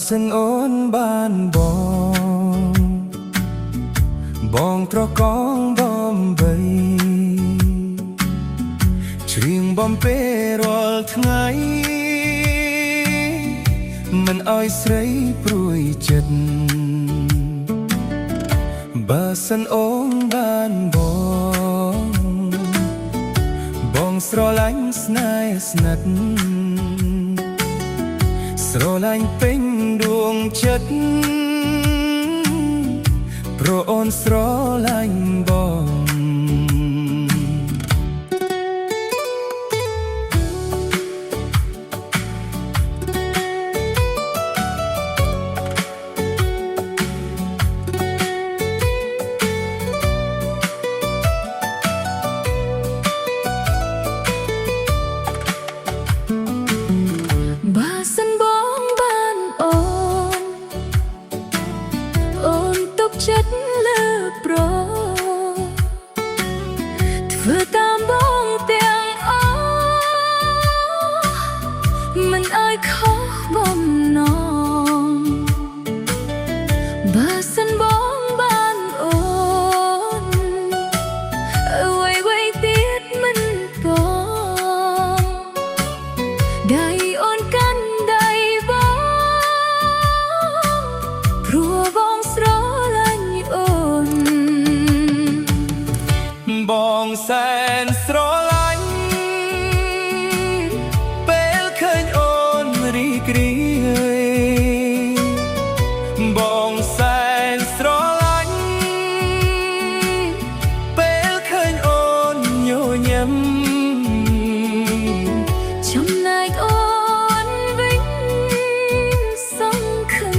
សិនអូនបានបងត្រកងបំបីច្រៀងបំពេរាល់ថ្ងៃមិនឲ្យស្រីព្រួយចិត្តបើសិនអូនបានបងស្រឡាញ់ស្នេហ៍ស្និទ្ធស្រឡាញ់ពេញដួងចិត្តព្រោះអូនស្រឡាញ់បងចិត្តលើប្រធ្វើតាមបងទាំងអស់មិនឲ្យខុសបំណងបើសិនបងបានអូនអ្វីទៀតមិនបងដៃអូនកាន់ដៃបងព្រោះបងស្របងសែនស្រឡាញ់ពេលឃើញអូនរីករាយបងសែនស្រឡាញ់ពេលឃើញអូនញញឹមចំណែកអូនវិញសង្ឃឹម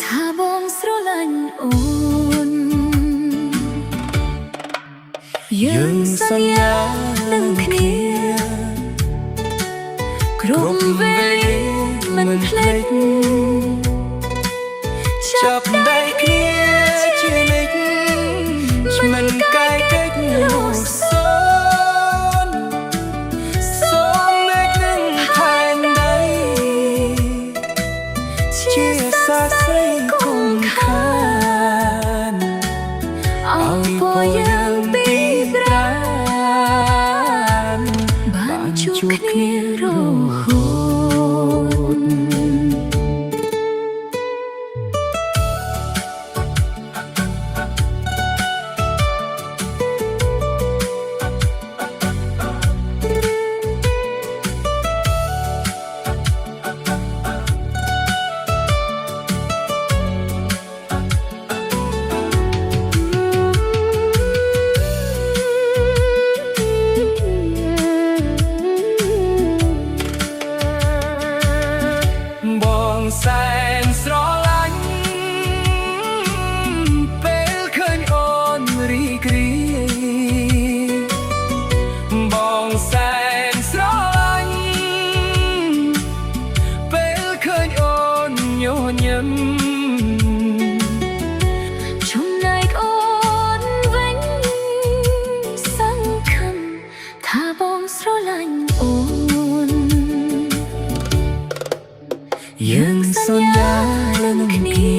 ថាបងស្រឡាញ់អូនយើងសន្យានឹងគ្នាគ្រប់វេលាមិនភ្លេចចាប់ដៃគ្នាជានិច្ចមិនកាយកិច្ចលោកសូមមេឃនឹងផែនដីជាសាស្រីគង់ខានឲ្យពួកយើងជួបគ្នារហូតសែនស្រឡាញ់ពេលឃើញអូនរីករាយបងសែនស្រឡាញ់ពេលឃើញអូនញញឹមចំណែកអូនវិញសង្ឃឹមថាបងស្រឡាញ់អូនយើងសន្យានឹងគ្នា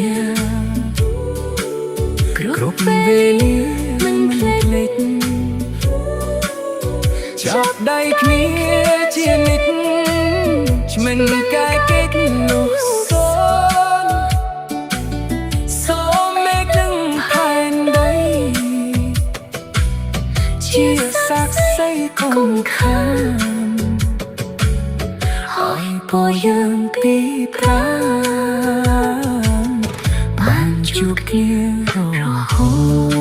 គ្រប់វេលាមិនភ្លេចចាប់ដៃគ្នាជានិច្ចមិនកាយកិច្ចលោកសូមមេឃនឹងផែនដីជាសាក្សីគង់ខានឲ្យពួកយើងពីប្រាណបានជួបគ្នារហូត